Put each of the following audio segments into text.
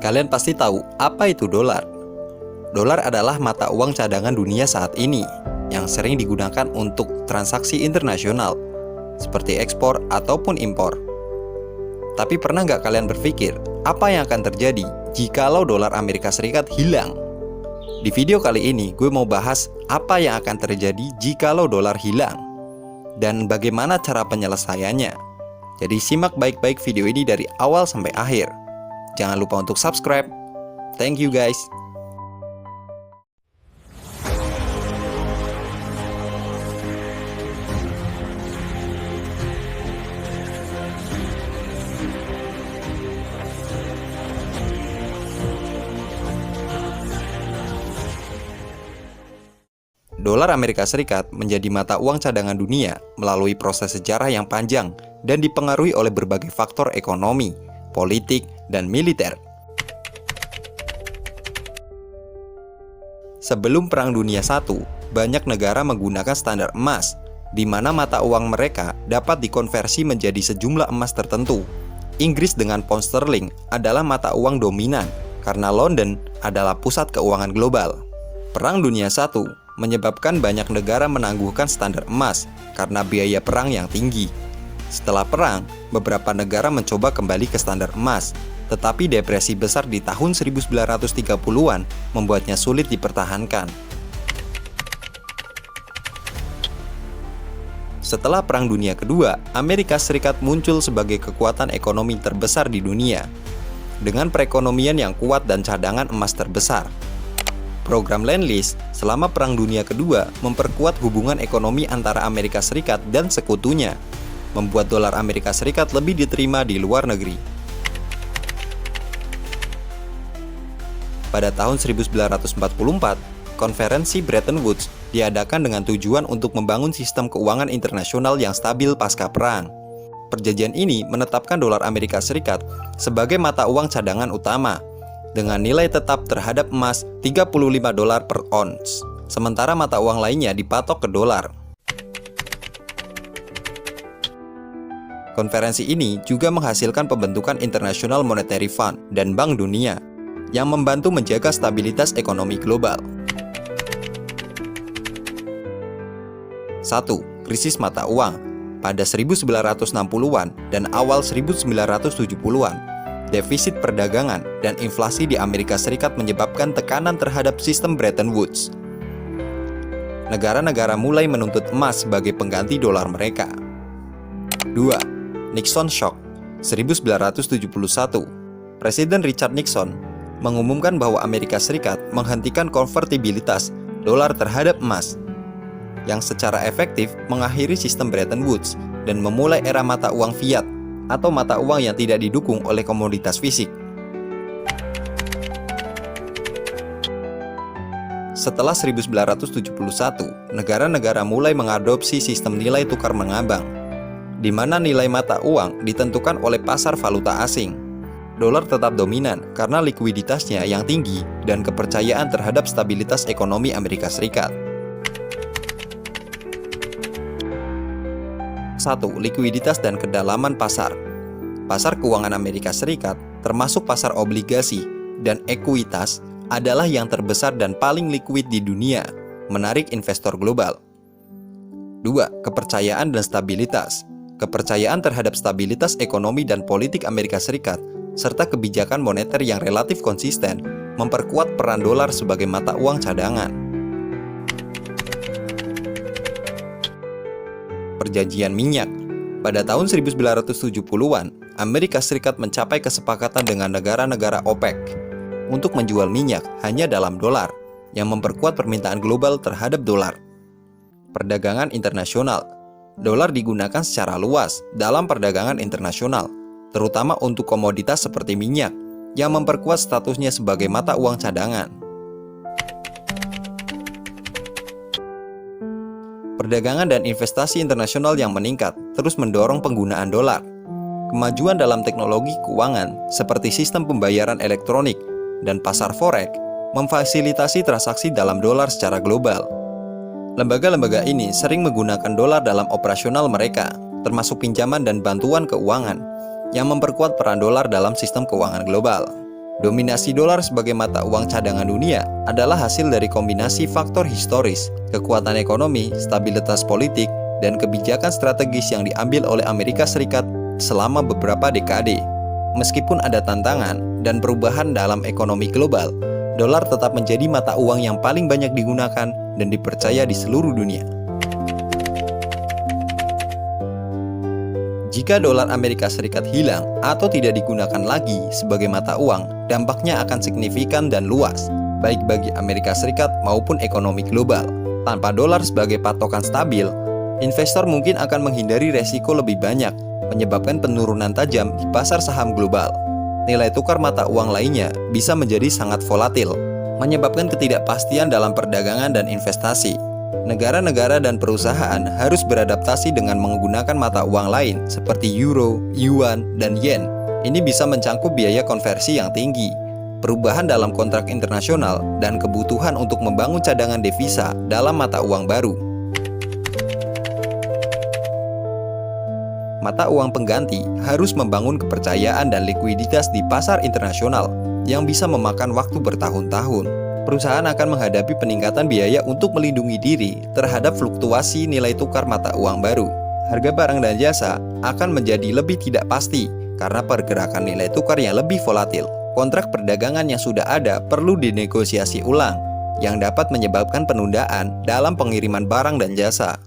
Kalian pasti tahu apa itu dolar. Dolar adalah mata uang cadangan dunia saat ini yang sering digunakan untuk transaksi internasional seperti ekspor ataupun impor. Tapi pernah nggak kalian berpikir apa yang akan terjadi jikalau dolar Amerika Serikat hilang? Di video kali ini gue mau bahas apa yang akan terjadi jikalau dolar hilang dan bagaimana cara penyelesaiannya. Jadi simak baik-baik video ini dari awal sampai akhir. Jangan lupa untuk subscribe. Thank you guys. Dolar Amerika Serikat menjadi mata uang cadangan dunia melalui proses sejarah yang panjang dan dipengaruhi oleh berbagai faktor ekonomi, politik, dan militer. Sebelum Perang Dunia I, banyak negara menggunakan standar emas, di mana mata uang mereka dapat dikonversi menjadi sejumlah emas tertentu. Inggris dengan pound sterling adalah mata uang dominan, karena London adalah pusat keuangan global. Perang Dunia I menyebabkan banyak negara menangguhkan standar emas karena biaya perang yang tinggi. Setelah perang, beberapa negara mencoba kembali ke standar emas, tetapi depresi besar di tahun 1930-an membuatnya sulit dipertahankan. Setelah Perang Dunia Kedua, Amerika Serikat muncul sebagai kekuatan ekonomi terbesar di dunia, dengan perekonomian yang kuat dan cadangan emas terbesar. Program Lend-Lease selama Perang Dunia Kedua memperkuat hubungan ekonomi antara Amerika Serikat dan sekutunya, membuat dolar Amerika Serikat lebih diterima di luar negeri. Pada tahun 1944, konferensi Bretton Woods diadakan dengan tujuan untuk membangun sistem keuangan internasional yang stabil pasca perang. Perjanjian ini menetapkan dolar Amerika Serikat sebagai mata uang cadangan utama, dengan nilai tetap terhadap emas $35 per ons, sementara mata uang lainnya dipatok ke dolar. Konferensi ini juga menghasilkan pembentukan International Monetary Fund dan Bank Dunia, yang membantu menjaga stabilitas ekonomi global. 1. Krisis mata uang. Pada 1960-an dan awal 1970-an, defisit perdagangan dan inflasi di Amerika Serikat menyebabkan tekanan terhadap sistem Bretton Woods. Negara-negara mulai menuntut emas sebagai pengganti dolar mereka. 2. Nixon Shock. 1971, Presiden Richard Nixon mengumumkan bahwa Amerika Serikat menghentikan konvertibilitas dolar terhadap emas, yang secara efektif mengakhiri sistem Bretton Woods dan memulai era mata uang fiat atau mata uang yang tidak didukung oleh komoditas fisik. Setelah 1971, negara-negara mulai mengadopsi sistem nilai tukar mengambang, di mana nilai mata uang ditentukan oleh pasar valuta asing. Dolar tetap dominan karena likuiditasnya yang tinggi dan kepercayaan terhadap stabilitas ekonomi Amerika Serikat. 1. Likuiditas dan kedalaman pasar. Pasar keuangan Amerika Serikat, termasuk pasar obligasi dan ekuitas, adalah yang terbesar dan paling likuid di dunia, menarik investor global. 2. Kepercayaan dan stabilitas. Kepercayaan terhadap stabilitas ekonomi dan politik Amerika Serikat, serta kebijakan moneter yang relatif konsisten, memperkuat peran dolar sebagai mata uang cadangan. Perjanjian minyak. Pada tahun 1970-an, Amerika Serikat mencapai kesepakatan dengan negara-negara OPEC untuk menjual minyak hanya dalam dolar, yang memperkuat permintaan global terhadap dolar. Perdagangan internasional. Dolar digunakan secara luas dalam perdagangan internasional, terutama untuk komoditas seperti minyak, yang memperkuat statusnya sebagai mata uang cadangan. Perdagangan dan investasi internasional yang meningkat terus mendorong penggunaan dolar. Kemajuan dalam teknologi keuangan seperti sistem pembayaran elektronik dan pasar forex memfasilitasi transaksi dalam dolar secara global. Lembaga-lembaga ini sering menggunakan dolar dalam operasional mereka, termasuk pinjaman dan bantuan keuangan, yang memperkuat peran dolar dalam sistem keuangan global. Dominasi dolar sebagai mata uang cadangan dunia adalah hasil dari kombinasi faktor historis, kekuatan ekonomi, stabilitas politik, dan kebijakan strategis yang diambil oleh Amerika Serikat selama beberapa dekade. Meskipun ada tantangan dan perubahan dalam ekonomi global, dolar tetap menjadi mata uang yang paling banyak digunakan dan dipercaya di seluruh dunia. Jika dolar Amerika Serikat hilang atau tidak digunakan lagi sebagai mata uang, dampaknya akan signifikan dan luas, baik bagi Amerika Serikat maupun ekonomi global. Tanpa dolar sebagai patokan stabil, investor mungkin akan menghindari resiko lebih banyak, menyebabkan penurunan tajam di pasar saham global. Nilai tukar mata uang lainnya bisa menjadi sangat volatil, menyebabkan ketidakpastian dalam perdagangan dan investasi. Negara-negara dan perusahaan harus beradaptasi dengan menggunakan mata uang lain seperti euro, yuan, dan yen. Ini bisa mencangkup biaya konversi yang tinggi, perubahan dalam kontrak internasional, dan kebutuhan untuk membangun cadangan devisa dalam mata uang baru. Mata uang pengganti harus membangun kepercayaan dan likuiditas di pasar internasional yang bisa memakan waktu bertahun-tahun. Perusahaan akan menghadapi peningkatan biaya untuk melindungi diri terhadap fluktuasi nilai tukar mata uang baru. Harga barang dan jasa akan menjadi lebih tidak pasti karena pergerakan nilai tukar yang lebih volatil. Kontrak perdagangan yang sudah ada perlu dinegosiasi ulang, yang dapat menyebabkan penundaan dalam pengiriman barang dan jasa.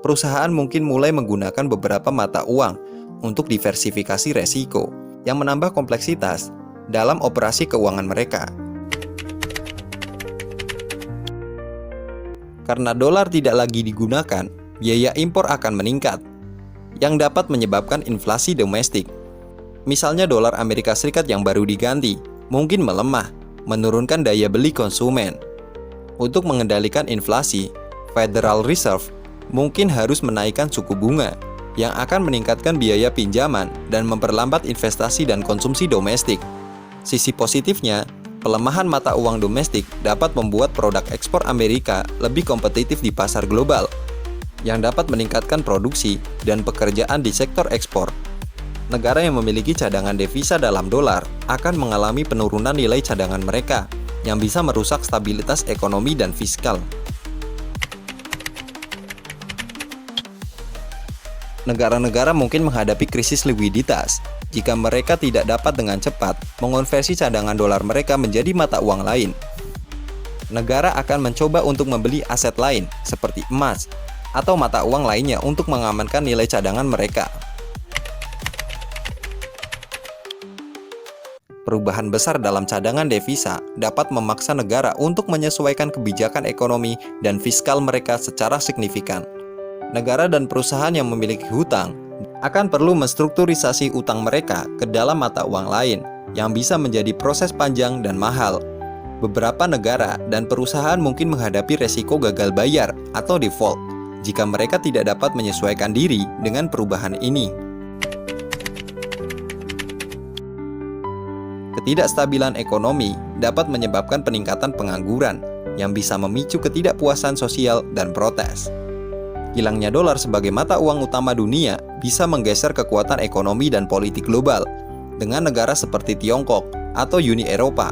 Perusahaan mungkin mulai menggunakan beberapa mata uang untuk diversifikasi resiko, yang menambah kompleksitas dalam operasi keuangan mereka. Karena dolar tidak lagi digunakan, biaya impor akan meningkat, yang dapat menyebabkan inflasi domestik. Misalnya dolar Amerika Serikat yang baru diganti, mungkin melemah, menurunkan daya beli konsumen. Untuk mengendalikan inflasi, Federal Reserve mungkin harus menaikkan suku bunga, yang akan meningkatkan biaya pinjaman dan memperlambat investasi dan konsumsi domestik. Sisi positifnya, pelemahan mata uang domestik dapat membuat produk ekspor Amerika lebih kompetitif di pasar global, yang dapat meningkatkan produksi dan pekerjaan di sektor ekspor. Negara yang memiliki cadangan devisa dalam dolar akan mengalami penurunan nilai cadangan mereka, yang bisa merusak stabilitas ekonomi dan fiskal. Negara-negara mungkin menghadapi krisis likuiditas jika mereka tidak dapat dengan cepat mengonversi cadangan dolar mereka menjadi mata uang lain. Negara akan mencoba untuk membeli aset lain seperti emas atau mata uang lainnya untuk mengamankan nilai cadangan mereka. Perubahan besar dalam cadangan devisa dapat memaksa negara untuk menyesuaikan kebijakan ekonomi dan fiskal mereka secara signifikan. Negara dan perusahaan yang memiliki hutang akan perlu menstrukturisasi utang mereka ke dalam mata uang lain, yang bisa menjadi proses panjang dan mahal. Beberapa negara dan perusahaan mungkin menghadapi resiko gagal bayar atau default jika mereka tidak dapat menyesuaikan diri dengan perubahan ini. Ketidakstabilan ekonomi dapat menyebabkan peningkatan pengangguran, yang bisa memicu ketidakpuasan sosial dan protes. Hilangnya dolar sebagai mata uang utama dunia bisa menggeser kekuatan ekonomi dan politik global, dengan negara seperti Tiongkok atau Uni Eropa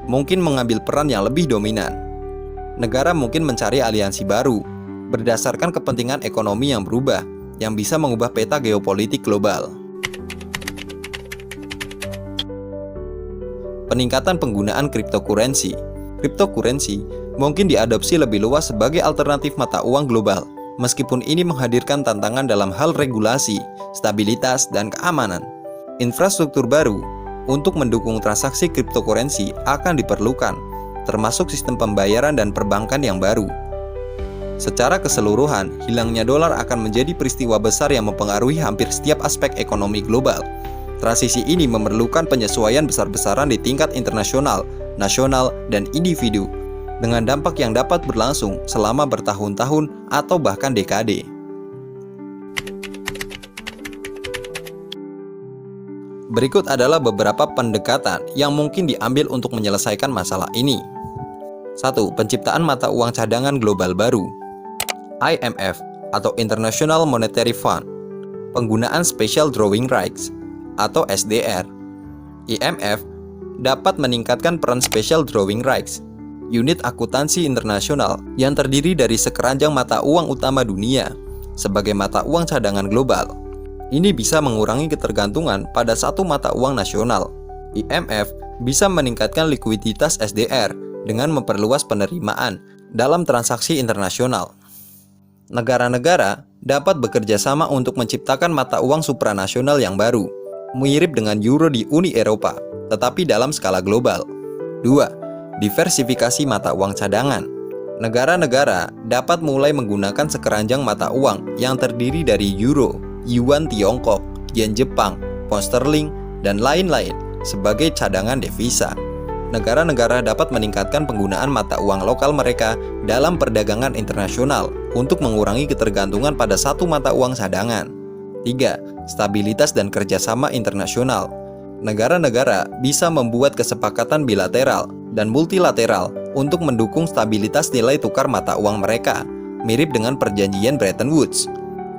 mungkin mengambil peran yang lebih dominan. Negara mungkin mencari aliansi baru berdasarkan kepentingan ekonomi yang berubah, yang bisa mengubah peta geopolitik global. Peningkatan penggunaan cryptocurrency. Cryptocurrency mungkin diadopsi lebih luas sebagai alternatif mata uang global, meskipun ini menghadirkan tantangan dalam hal regulasi, stabilitas, dan keamanan. Infrastruktur baru untuk mendukung transaksi cryptocurrency akan diperlukan, termasuk sistem pembayaran dan perbankan yang baru. Secara keseluruhan, hilangnya dolar akan menjadi peristiwa besar yang mempengaruhi hampir setiap aspek ekonomi global. Transisi ini memerlukan penyesuaian besar-besaran di tingkat internasional, nasional, dan individu, dengan dampak yang dapat berlangsung selama bertahun-tahun atau bahkan dekade. Berikut adalah beberapa pendekatan yang mungkin diambil untuk menyelesaikan masalah ini. 1. Penciptaan mata uang cadangan global baru. IMF atau International Monetary Fund. Penggunaan Special Drawing Rights. atau SDR. IMF dapat meningkatkan peran Special Drawing Rights, unit akuntansi internasional yang terdiri dari sekeranjang mata uang utama dunia, sebagai mata uang cadangan global. Ini bisa mengurangi ketergantungan pada satu mata uang nasional. IMF bisa meningkatkan likuiditas SDR dengan memperluas penerimaan dalam transaksi internasional. Negara-negara dapat bekerja sama untuk menciptakan mata uang supranasional yang baru, mirip dengan euro di Uni Eropa, tetapi dalam skala global. 2. Diversifikasi mata uang cadangan. Negara-negara dapat mulai menggunakan sekeranjang mata uang yang terdiri dari euro, yuan Tiongkok, yen Jepang, pound sterling, dan lain-lain sebagai cadangan devisa. Negara-negara dapat meningkatkan penggunaan mata uang lokal mereka dalam perdagangan internasional untuk mengurangi ketergantungan pada satu mata uang cadangan. 3. Stabilitas dan kerjasama internasional. Negara-negara bisa membuat kesepakatan bilateral dan multilateral untuk mendukung stabilitas nilai tukar mata uang mereka, mirip dengan perjanjian Bretton Woods.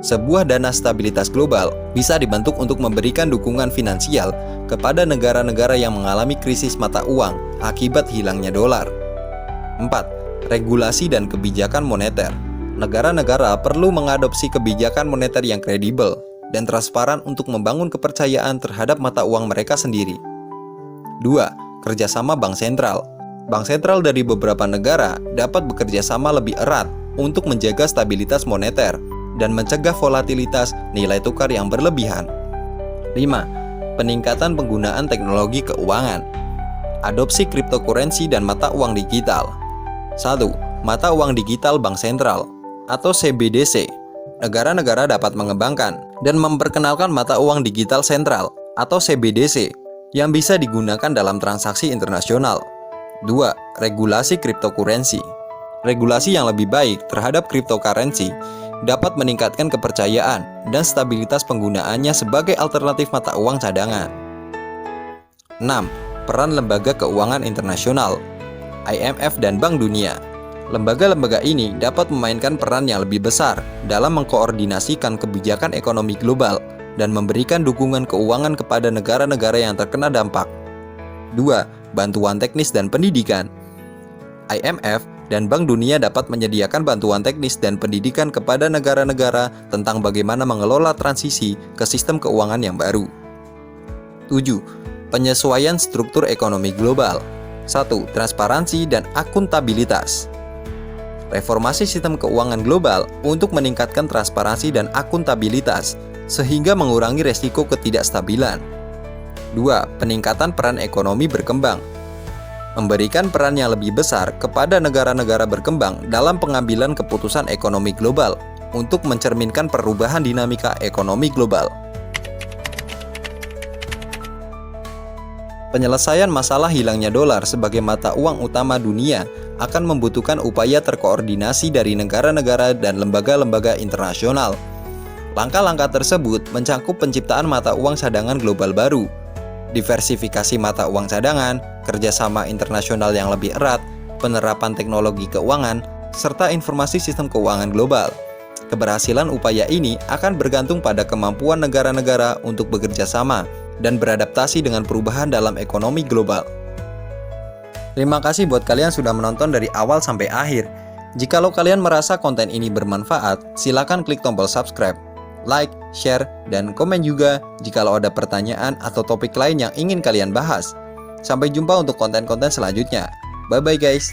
Sebuah dana stabilitas global bisa dibentuk untuk memberikan dukungan finansial kepada negara-negara yang mengalami krisis mata uang akibat hilangnya dolar. 4. Regulasi dan kebijakan moneter. Negara-negara perlu mengadopsi kebijakan moneter yang kredibel dan transparan untuk membangun kepercayaan terhadap mata uang mereka sendiri. 2. Kerjasama bank sentral. Bank sentral dari beberapa negara dapat bekerja sama lebih erat untuk menjaga stabilitas moneter dan mencegah volatilitas nilai tukar yang berlebihan. 5. Peningkatan penggunaan teknologi keuangan. Adopsi cryptocurrency dan mata uang digital. 1. Mata uang digital bank sentral atau CBDC. Negara-negara dapat mengembangkan dan memperkenalkan mata uang digital sentral atau CBDC yang bisa digunakan dalam transaksi internasional. 2. Regulasi cryptocurrency. Regulasi yang lebih baik terhadap cryptocurrency dapat meningkatkan kepercayaan dan stabilitas penggunaannya sebagai alternatif mata uang cadangan. 6. Peran lembaga keuangan internasional, IMF dan Bank Dunia. Lembaga-lembaga ini dapat memainkan peran yang lebih besar dalam mengkoordinasikan kebijakan ekonomi global dan memberikan dukungan keuangan kepada negara-negara yang terkena dampak. 2. Bantuan teknis dan pendidikan. IMF dan Bank Dunia dapat menyediakan bantuan teknis dan pendidikan kepada negara-negara tentang bagaimana mengelola transisi ke sistem keuangan yang baru. 7. Penyesuaian struktur ekonomi global. 1. Transparansi dan akuntabilitas. Reformasi sistem keuangan global untuk meningkatkan transparansi dan akuntabilitas sehingga mengurangi resiko ketidakstabilan. 2. Peningkatan peran ekonomi berkembang. Memberikan peran yang lebih besar kepada negara-negara berkembang dalam pengambilan keputusan ekonomi global untuk mencerminkan perubahan dinamika ekonomi global. Penyelesaian masalah hilangnya dolar sebagai mata uang utama dunia akan membutuhkan upaya terkoordinasi dari negara-negara dan lembaga-lembaga internasional. Langkah-langkah tersebut mencakup penciptaan mata uang cadangan global baru, diversifikasi mata uang cadangan, kerjasama internasional yang lebih erat, penerapan teknologi keuangan, serta informasi sistem keuangan global. Keberhasilan upaya ini akan bergantung pada kemampuan negara-negara untuk bekerja sama dan beradaptasi dengan perubahan dalam ekonomi global. Terima kasih buat kalian sudah menonton dari awal sampai akhir. Jikalau kalian merasa konten ini bermanfaat, silakan klik tombol subscribe, like, share, dan komen juga jikalau ada pertanyaan atau topik lain yang ingin kalian bahas. Sampai jumpa untuk konten-konten selanjutnya. Bye-bye guys.